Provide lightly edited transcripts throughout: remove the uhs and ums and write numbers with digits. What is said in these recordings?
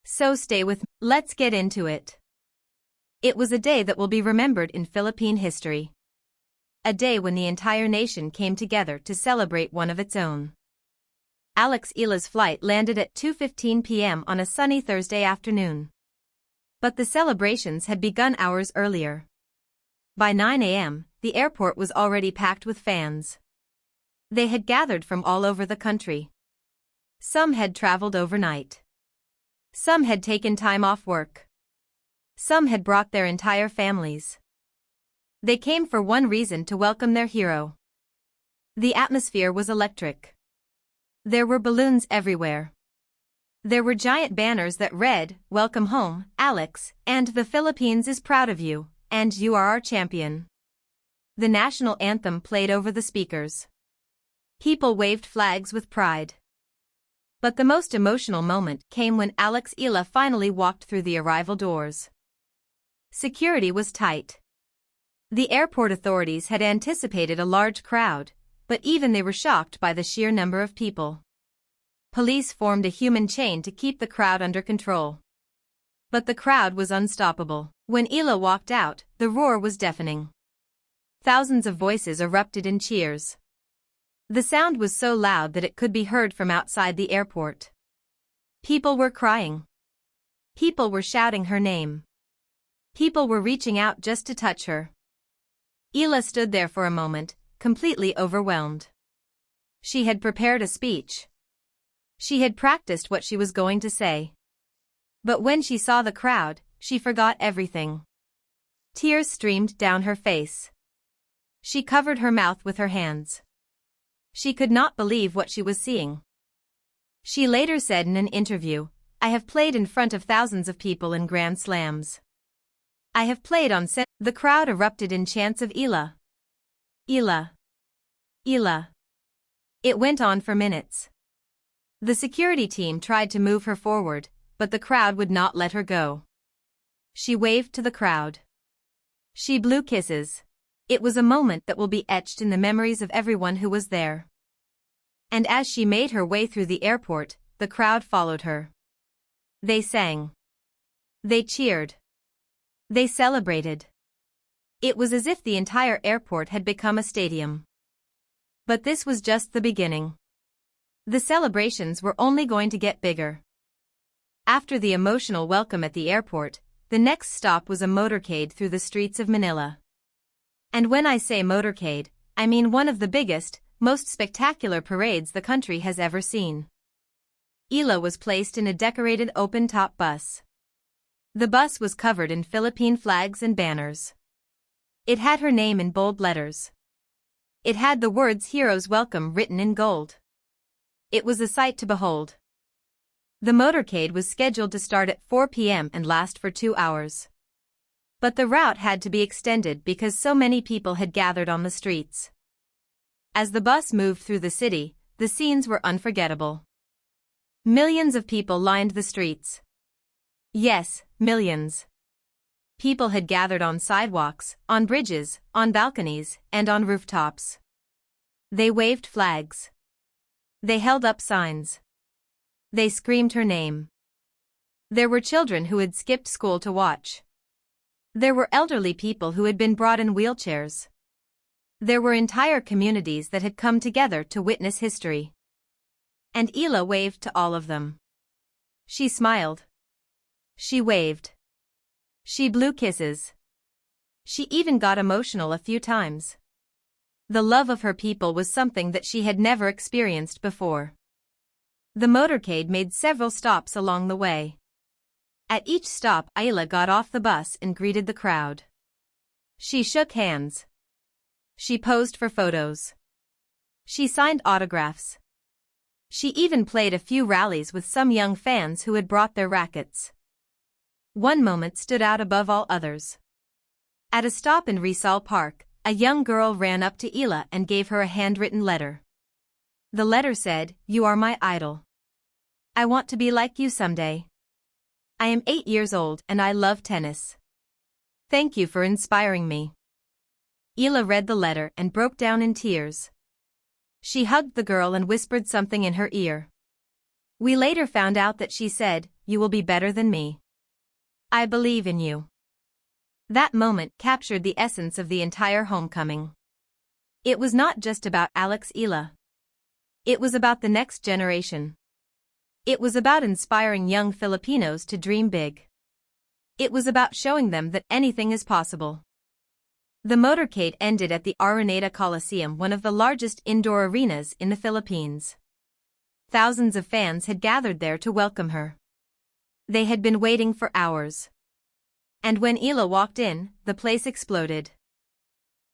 So stay with me. Let's get into it. It was a day that will be remembered in Philippine history. A day when the entire nation came together to celebrate one of its own. Alex Eala's flight landed at 2:15 p.m. on a sunny Thursday afternoon. But the celebrations had begun hours earlier. By 9 a.m., the airport was already packed with fans. They had gathered from all over the country. Some had traveled overnight. Some had taken time off work. Some had brought their entire families. They came for one reason: to welcome their hero. The atmosphere was electric. There were balloons everywhere. There were giant banners that read, "Welcome home, Alex, and the Philippines is proud of you, and you are our champion." The national anthem played over the speakers. People waved flags with pride. But the most emotional moment came when Alex Eala finally walked through the arrival doors. Security was tight. The airport authorities had anticipated a large crowd, but even they were shocked by the sheer number of people. Police formed a human chain to keep the crowd under control. But the crowd was unstoppable. When Eala walked out, the roar was deafening. Thousands of voices erupted in cheers. The sound was so loud that it could be heard from outside the airport. People were crying. People were shouting her name. People were reaching out just to touch her. Eala stood there for a moment, completely overwhelmed. She had prepared a speech. She had practiced what she was going to say. But when she saw the crowd, she forgot everything. Tears streamed down her face. She covered her mouth with her hands. She could not believe what she was seeing. She later said in an interview, "I have played in front of thousands of people in Grand Slams. I have played on set." The crowd erupted in chants of "Eala. Eala. Eala." It went on for minutes. The security team tried to move her forward, but the crowd would not let her go. She waved to the crowd. She blew kisses. It was a moment that will be etched in the memories of everyone who was there. And as she made her way through the airport, the crowd followed her. They sang. They cheered. They celebrated. It was as if the entire airport had become a stadium. But this was just the beginning. The celebrations were only going to get bigger. After the emotional welcome at the airport, the next stop was a motorcade through the streets of Manila. And when I say motorcade, I mean one of the biggest, most spectacular parades the country has ever seen. Eala was placed in a decorated open-top bus. The bus was covered in Philippine flags and banners. It had her name in bold letters. It had the words "Heroes Welcome" written in gold. It was a sight to behold. The motorcade was scheduled to start at 4 p.m. and last for 2 hours. But the route had to be extended because so many people had gathered on the streets. As the bus moved through the city, the scenes were unforgettable. Millions of people lined the streets. Yes, millions. People had gathered on sidewalks, on bridges, on balconies, and on rooftops. They waved flags. They held up signs. They screamed her name. There were children who had skipped school to watch. There were elderly people who had been brought in wheelchairs. There were entire communities that had come together to witness history. And Eala waved to all of them. She smiled. She waved. She blew kisses. She even got emotional a few times. The love of her people was something that she had never experienced before. The motorcade made several stops along the way. At each stop, Eala got off the bus and greeted the crowd. She shook hands. She posed for photos. She signed autographs. She even played a few rallies with some young fans who had brought their rackets. One moment stood out above all others. At a stop in Rizal Park, a young girl ran up to Eala and gave her a handwritten letter. The letter said, "You are my idol. I want to be like you someday. I am 8 years old and I love tennis. Thank you for inspiring me." Eala read the letter and broke down in tears. She hugged the girl and whispered something in her ear. We later found out that she said, you will be better than me. I believe in you." That moment captured the essence of the entire homecoming. It was not just about Alex Eala. It was about the next generation. It was about inspiring young Filipinos to dream big. It was about showing them that anything is possible. The motorcade ended at the Araneta Coliseum, one of the largest indoor arenas in the Philippines. Thousands of fans had gathered there to welcome her. They had been waiting for hours. And when Eala walked in, the place exploded.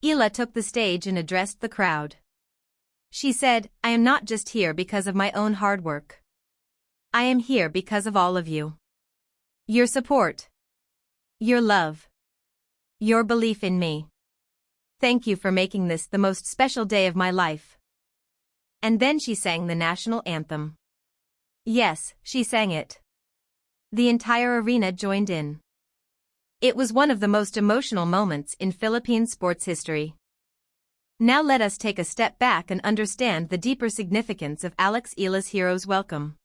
Eala took the stage and addressed the crowd. She said, "I am not just here because of my own hard work. I am here because of all of you. Your support. Your love. Your belief in me. Thank you for making this the most special day of my life." And then she sang the national anthem. Yes, she sang it. The entire arena joined in. It was one of the most emotional moments in Philippine sports history. Now let us take a step back and understand the deeper significance of Alex Eala's hero's welcome.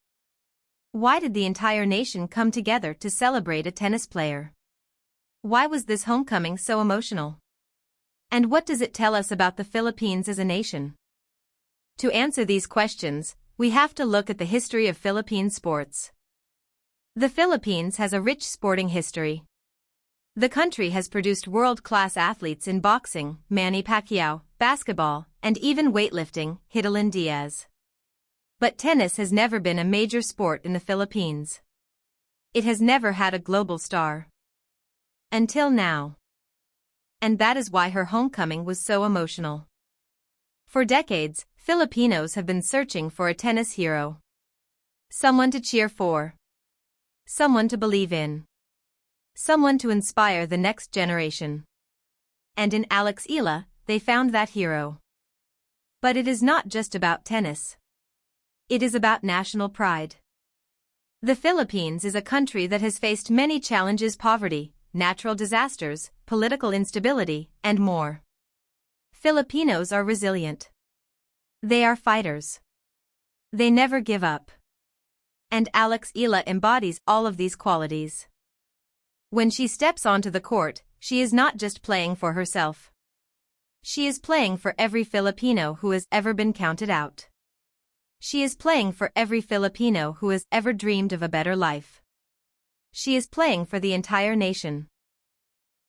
Why did the entire nation come together to celebrate a tennis player? Why was this homecoming so emotional? And what does it tell us about the Philippines as a nation? To answer these questions, we have to look at the history of Philippine sports. The Philippines has a rich sporting history. The country has produced world-class athletes in boxing, Manny Pacquiao, basketball, and even weightlifting, Hidalin Diaz. But tennis has never been a major sport in the Philippines. It has never had a global star. Until now. And that is why her homecoming was so emotional. For decades, Filipinos have been searching for a tennis hero. Someone to cheer for. Someone to believe in. Someone to inspire the next generation. And in Alex Eala, they found that hero. But it is not just about tennis. It is about national pride. The Philippines is a country that has faced many challenges: poverty, natural disasters, political instability, and more. Filipinos are resilient. They are fighters. They never give up. And Alex Eala embodies all of these qualities. When she steps onto the court, she is not just playing for herself. She is playing for every Filipino who has ever been counted out. She is playing for every Filipino who has ever dreamed of a better life. She is playing for the entire nation.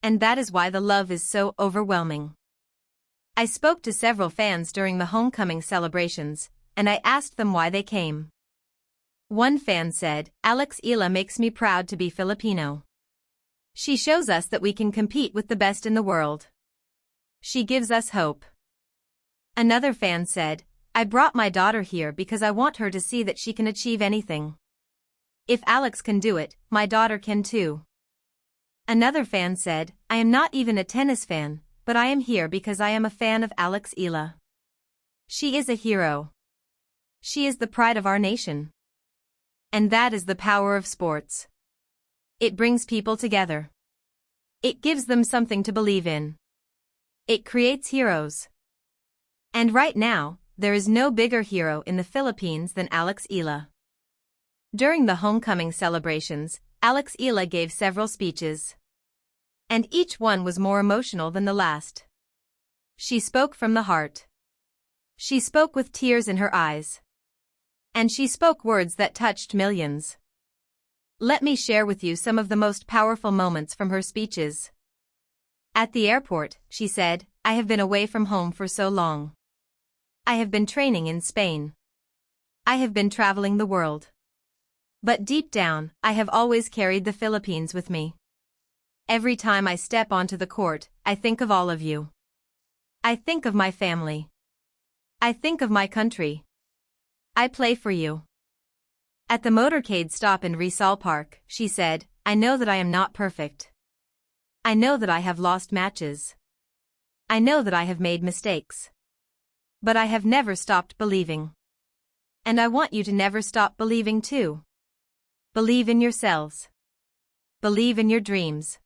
And that is why the love is so overwhelming. I spoke to several fans during the homecoming celebrations, and I asked them why they came. One fan said, "Alex Eala makes me proud to be Filipino. She shows us that we can compete with the best in the world. She gives us hope." Another fan said, "I brought my daughter here because I want her to see that she can achieve anything. If Alex can do it, my daughter can too." Another fan said, "I am not even a tennis fan, but I am here because I am a fan of Alex Eala. She is a hero. She is the pride of our nation." And that is the power of sports. It brings people together. It gives them something to believe in. It creates heroes. And right now, there is no bigger hero in the Philippines than Alex Eala. During the homecoming celebrations, Alex Eala gave several speeches. And each one was more emotional than the last. She spoke from the heart. She spoke with tears in her eyes. And she spoke words that touched millions. Let me share with you some of the most powerful moments from her speeches. At the airport, she said, "I have been away from home for so long. I have been training in Spain. I have been traveling the world. But deep down, I have always carried the Philippines with me. Every time I step onto the court, I think of all of you. I think of my family. I think of my country. I play for you." At the motorcade stop in Rizal Park, she said, "I know that I am not perfect. I know that I have lost matches. I know that I have made mistakes. But I have never stopped believing. And I want you to never stop believing too. Believe in yourselves. Believe in your dreams.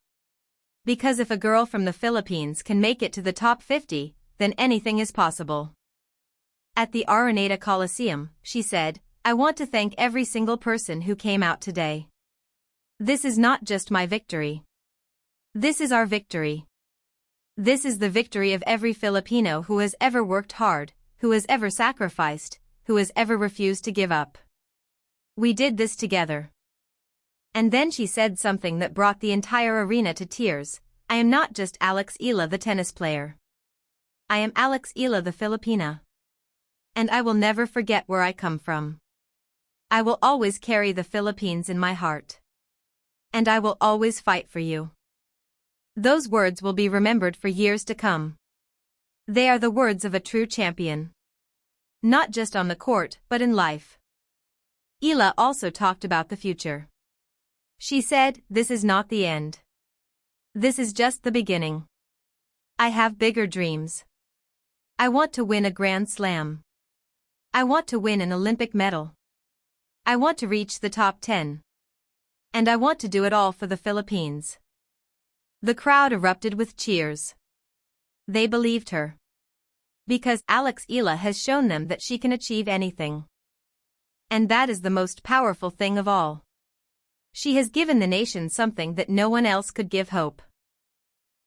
Because if a girl from the Philippines can make it to the top 50, then anything is possible." At the Araneta Coliseum, she said, "I want to thank every single person who came out today. This is not just my victory. This is our victory. This is the victory of every Filipino who has ever worked hard, who has ever sacrificed, who has ever refused to give up. We did this together. And then she said something that brought the entire arena to tears. I am not just Alex Eala the tennis player. I am Alex Eala the Filipina. And I will never forget where I come from. I will always carry the Philippines in my heart. And I will always fight for you. Those words will be remembered for years to come. They are the words of a true champion. Not just on the court, but in life. Eala also talked about the future. She said, "This is not the end. This is just the beginning. I have bigger dreams. I want to win a Grand Slam. I want to win an Olympic medal. I want to reach the top 10. And I want to do it all for the Philippines." The crowd erupted with cheers. They believed her. Because Alex Eala has shown them that she can achieve anything. And that is the most powerful thing of all. She has given the nation something that no one else could give: hope.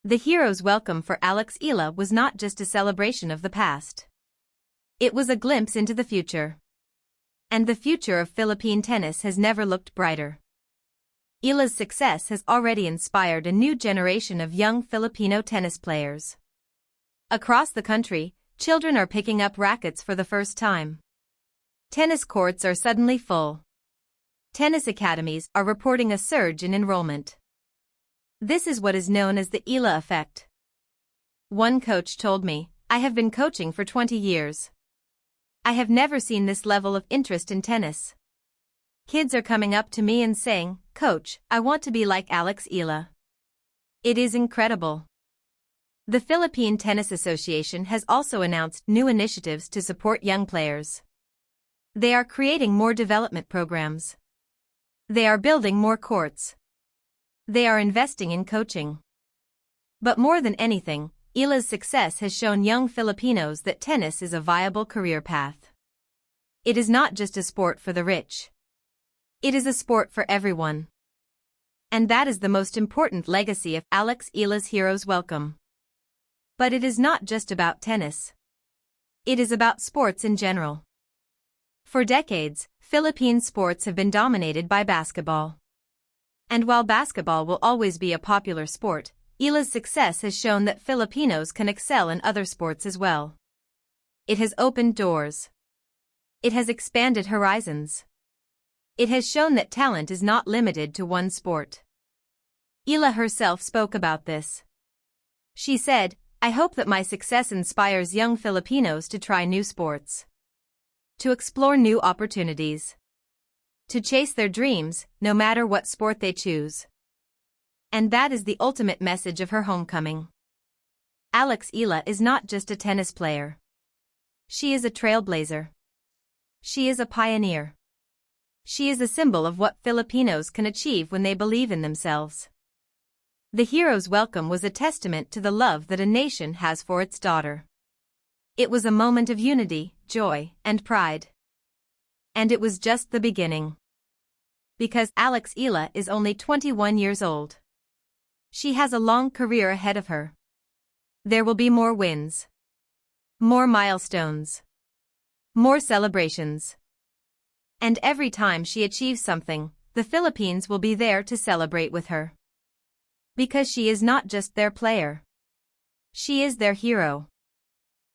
The hero's welcome for Alex Eala was not just a celebration of the past. It was a glimpse into the future. And the future of Philippine tennis has never looked brighter. Eala's success has already inspired a new generation of young Filipino tennis players. Across the country, children are picking up rackets for the first time. Tennis courts are suddenly full. Tennis academies are reporting a surge in enrollment. This is what is known as the Eala effect. One coach told me, "I have been coaching for 20 years. I have never seen this level of interest in tennis. Kids are coming up to me and saying, 'Coach, I want to be like Alex Eala.' It is incredible." The Philippine Tennis Association has also announced new initiatives to support young players. They are creating more development programs. They are building more courts. They are investing in coaching. But more than anything, Eala's success has shown young Filipinos that tennis is a viable career path. It is not just a sport for the rich. It is a sport for everyone. And that is the most important legacy of Alex Eala's hero's welcome. But it is not just about tennis. It is about sports in general. For decades, Philippine sports have been dominated by basketball. And while basketball will always be a popular sport, Eala's success has shown that Filipinos can excel in other sports as well. It has opened doors. It has expanded horizons. It has shown that talent is not limited to one sport. Eala herself spoke about this. She said, "I hope that my success inspires young Filipinos to try new sports. To explore new opportunities. To chase their dreams, no matter what sport they choose." And that is the ultimate message of her homecoming. Alex Eala is not just a tennis player. She is a trailblazer. She is a pioneer. She is a symbol of what Filipinos can achieve when they believe in themselves. The hero's welcome was a testament to the love that a nation has for its daughter. It was a moment of unity, joy, and pride. And it was just the beginning. Because Alex Eala is only 21 years old. She has a long career ahead of her. There will be more wins. More milestones. More celebrations. And every time she achieves something, the Philippines will be there to celebrate with her. Because she is not just their player. She is their hero.